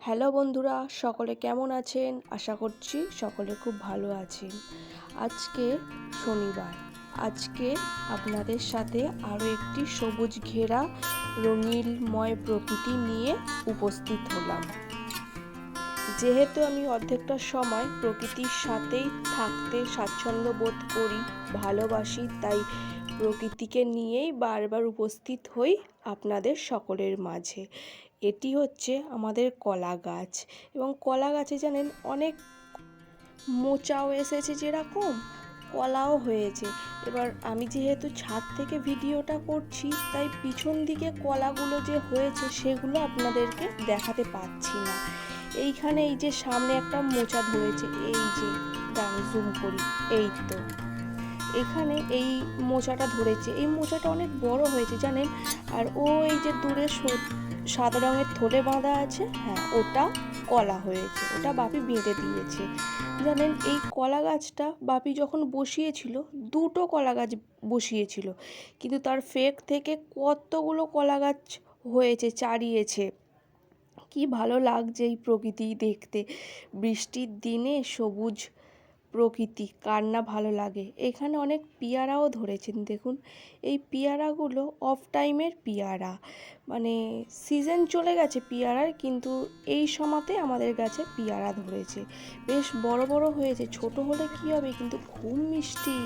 Hello বন্ধুরা, সকলে কেমন আছেন? আশা করছি সকলে খুব ভালো আছেন। আজকে শনিবার। আজকে আপনাদের সাথে আরও একটি সবুজ ঘেরা রঙিনময় প্রকৃতি নিয়ে উপস্থিত হলাম। যেহেতু আমি অর্ধেকটা সময় প্রকৃতির সাথেই থাকতে স্বাচ্ছন্দ্য বোধ করি, ভালোবাসি, তাই প্রকৃতিকে নিয়েই বারবার উপস্থিত হই আপনাদের সকলের মাঝে। এটি হচ্ছে আমাদের কলা গাছ, এবং কলা গাছে জানেন অনেক মোচাও এসেছে, যেরকম কলাও হয়েছে। এবার আমি যেহেতু ছাদ থেকে ভিডিওটা করছি, তাই পিছন দিকে কলাগুলো যে হয়েছে সেগুলো আপনাদেরকে দেখাতে পাচ্ছি না। এইখানে এই যে সামনে একটা মোচা ধরেছে, এই যে দাঁড়ান জুম করি, এই তো এখানে এই মোচাটা ধরেছে। এই মোচাটা অনেক বড় হয়েছে জানেন। আর ওই যে দূরে সাদা রঙের থলে বাঁধা আছে, হ্যাঁ ওটা কলা হয়েছে, ওটা বাপি বেঁধে দিয়েছে জানেন। এই কলা গাছটা বাপি যখন বসিয়েছিল, দুটো কলা গাছ বসিয়েছিল, কিন্তু তার ফেক থেকে কতগুলো কলা গাছ হয়েছে, চারিয়েছে। কি ভালো লাগছে এই প্রকৃতি দেখতে, বৃষ্টির দিনে সবুজ প্রকৃতি কার না ভালো লাগে। এখানে অনেক পেয়ারাও ধরেছেন, দেখুন এই পেয়ারাগুলো অফ টাইমের পেয়ারা, মানে সিজন চলে গেছে পেয়ারার, কিন্তু এই সময়তে আমাদের গাছে পেয়ারা ধরেছে, বেশ বড় বড় হয়েছে। ছোট হলে কি হবে, কিন্তু খুব মিষ্টি,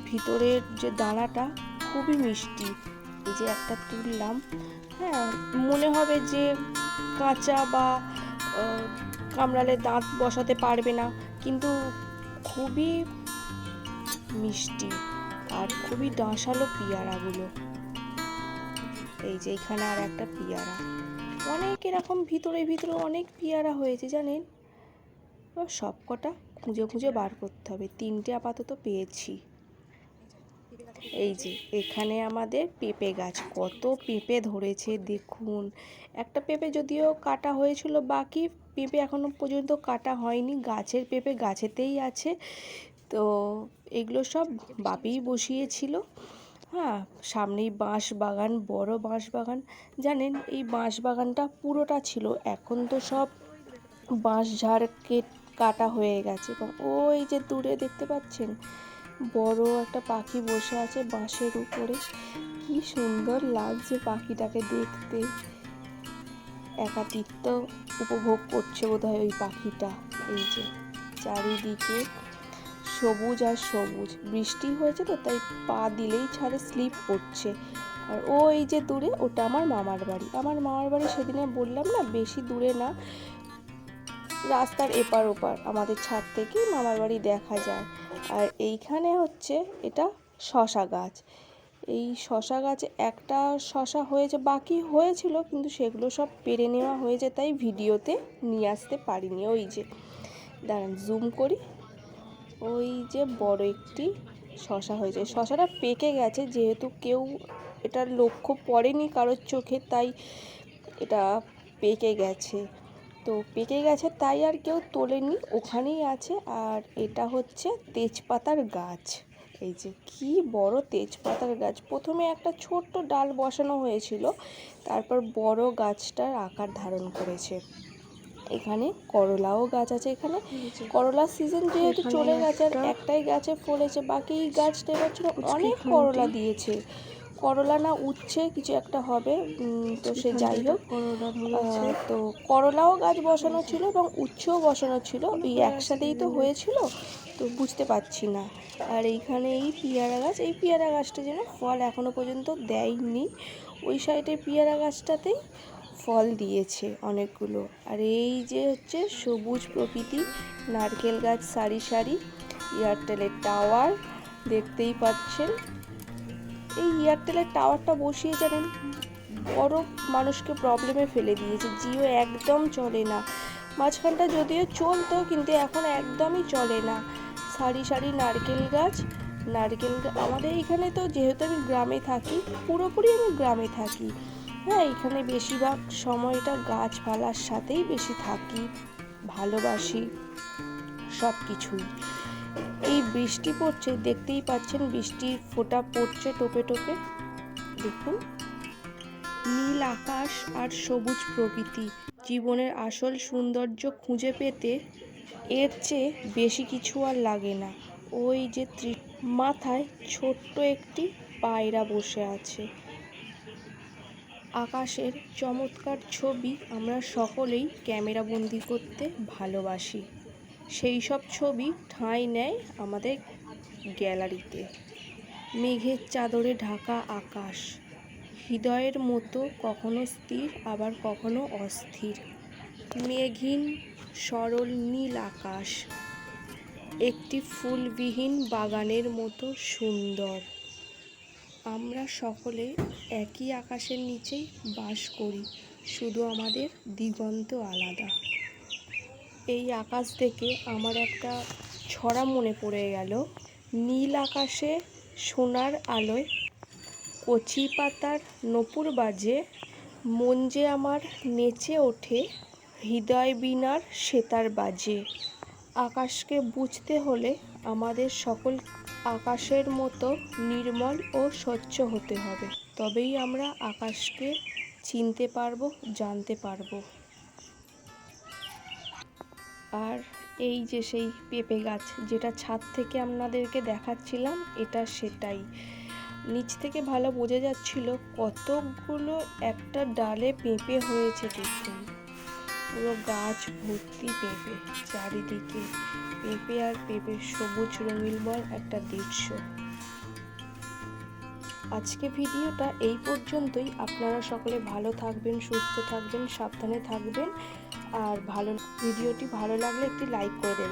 ভিতরের যে দানাটা খুবই মিষ্টি। এই যে একটা তুললাম, হ্যাঁ মনে হবে যে কাঁচা বা কামড়ালে দাঁত বসাতে পারবে না, কিন্তু খুবই মিষ্টি আর খুবই ডাঁশালো পেয়ারাগুলো। এই যে এখানে আর একটা পেয়ারা, অনেক এরকম ভিতরে ভিতরে অনেক পেয়ারা হয়েছে জানেন। সব কটা খুঁজে খুঁজে বার করতে হবে, তিনটে আপাতত পেয়েছি। এই যে এখানে আমাদের পেঁপে গাছ, কত পেঁপে ধরেছে দেখুন। একটা পেঁপে যদিও কাটা হয়েছিল, বাকি পেঁপে এখনো পর্যন্ত কাটা হয়নি, গাছের পেঁপে গাছেতেই আছে। তো এগুলো সব বাপিই বসিয়েছিল। হ্যাঁ, সামনেই বাঁশ বাগান, বড় বাঁশ বাগান জানেন। এই বাঁশ বাগানটা পুরোটা ছিল, এখন তো সব বাঁশ ঝাড় কাটা হয়ে গেছে। এবং ওই যে দূরে দেখতে পাচ্ছেন বড় একটা পাখি বসে আছে বাঁশের উপরে, কি সুন্দর লাগছে পাখিটাকে দেখতে। একাকিত্ব উপভোগ করছে বোধহয় ওই পাখিটা। এই যে চারিদিকে সবুজ আর সবুজ, বৃষ্টি হয়েছে তো তাই পা দিলেই ছাড়ে স্লিপ করছে। আর ওই যে দূরে ওটা আমার মামার বাড়ি। আমার মামার বাড়ি সেদিনে বললাম না, বেশি দূরে না, রাস্তার এপার ওপার, আমাদের ছাদ থেকে মামার বাড়ি দেখা যায়। আর এইখানে হচ্ছে এটা শশা গাছ। এই শশা গাছে একটা শশা হয়েছে, বাকি হয়েছিল কিন্তু সেগুলো সব পেরে নেওয়া হয়েছে, তাই ভিডিওতে নিয়ে আসতে পারিনি। ওই যে দাঁড়ান জুম করি, ওই যে বড় একটি শশা হয়েছে। শশাটা পেকে গেছে, যেহেতু কেউ এটার লক্ষ্য পড়েনি কারোর চোখে, তাই এটা পেকে গেছে। তো পেকে গেছে তাই আর কেউ তোলেনি, ওখানেই আছে। আর এটা হচ্ছে তেজপাতার গাছ। এই যে কি বড় তেজপাতার গাছ, প্রথমে একটা ছোট্ট ডাল বসানো হয়েছিল, তারপর বড় গাছটার আকার ধারণ করেছে। এখানে করলাও গাছ আছে। এখানে করলার সিজন যেহেতু চলে গেছে, আর একটাই গাছে ফলেছে, বাকি গাছটা এবছর অনেক করলা দিয়েছে। করলা না উচ্ছে কিছু একটা হবে, তো সে যাই হোক, তো করলাও গাছ বসানো ছিল এবং উচ্ছেও বসানো ছিল, এই একসাথেই তো হয়েছিল, তো বুঝতে পারছি না। আর এইখানে এই পেয়ারা গাছ, এই পেয়ারা গাছটা যেন ফল এখনো পর্যন্ত দেয়নি, ওই সাইডের পেয়ারা গাছটাতেই ফল দিয়েছে অনেকগুলো। আর এই যে হচ্ছে সবুজ প্রকৃতি, নারকেল গাছ সারি সারি, এয়ারটেলের টাওয়ার দেখতেই পাচ্ছেন। এই এয়ারটেলের টাওয়ারটা বসিয়ে জানেন বড় মানুষকে প্রবলেমে ফেলে দিয়েছে, জিও একদম চলে না। মাঝখানটা যদিও চলতো, কিন্তু এখন একদমই চলে না। সারি সারি নারকেল গাছ, আমাদের এইখানে তো যেহেতু আমি গ্রামে থাকি, পুরোপুরি আমি গ্রামে থাকি, হ্যাঁ এখানে বেশিরভাগ সময়টা গাছপালার সাথেই বেশি থাকি, ভালোবাসি সব কিছুই। এই বৃষ্টি পড়ছে, দেখতেই পাচ্ছেন বৃষ্টির ফোঁটা পড়ছে টোপে টোপে, দেখুন নীল আকাশ আর সবুজ প্রকৃতি, জীবনের আসল সৌন্দর্য খুঁজে পেতে এর চেয়ে বেশি কিছু আর লাগে না। ওই যে মাথায় ছোট্ট একটি পায়রা বসে আছে। আকাশের চমৎকার ছবি আমরা সকলেই ক্যামেরাবন্দি করতে ভালোবাসি। সেই সব ছবি ঠাঁই নেয় আমাদের গ্যালারিতে। মেঘের চাদরে ঢাকা আকাশ, হৃদয়ের মতো কখনো স্থির আবার কখনো অস্থির। মেঘহীন সরল নীল আকাশ, একটি ফুলবিহীন বাগানের মতো সুন্দর। আমরা সকলে একই আকাশের নিচেই বাস করি, শুধু আমাদের দিগন্ত আলাদা। এই আকাশ দেখে আমার একটা ছড়া মনে পড়ে গেল। নীল আকাশে সোনার আলোয় কচি পাতার নূপুর বাজে, মন যে আমার নেচে ওঠে হৃদয় বীণার সেতার বাজে। আকাশকে বুঝতে হলে আমাদের সকল আকাশের মতো নির্মল ও স্বচ্ছ হতে হবে, তবেই আমরা আকাশকে চিনতে পারবো, জানতে পারবো। আর এই যে সেই পেঁপে গাছ, যেটা ছাদ থেকে আপনাদেরকে দেখাচ্ছিলাম, এটা সেটাই। নিচ থেকে ভালো বোঝা যাচ্ছিল কতগুলো একটা ডালে পেঁপে হয়েছে। দেখুন, পুরো গাছ ভর্তি পেঁপে, চারিদিকে পেঁপে আর পেঁপে, সবুজ রঙিনময় একটা দৃশ্য। আজকে ভিডিওটা এই পর্যন্তই। আপনারা সকলে ভালো থাকবেন, সুস্থ থাকবেন, সাবধানে থাকবেন। আর ভিডিওটি ভালো লাগলে একটি লাইক করে দেবেন।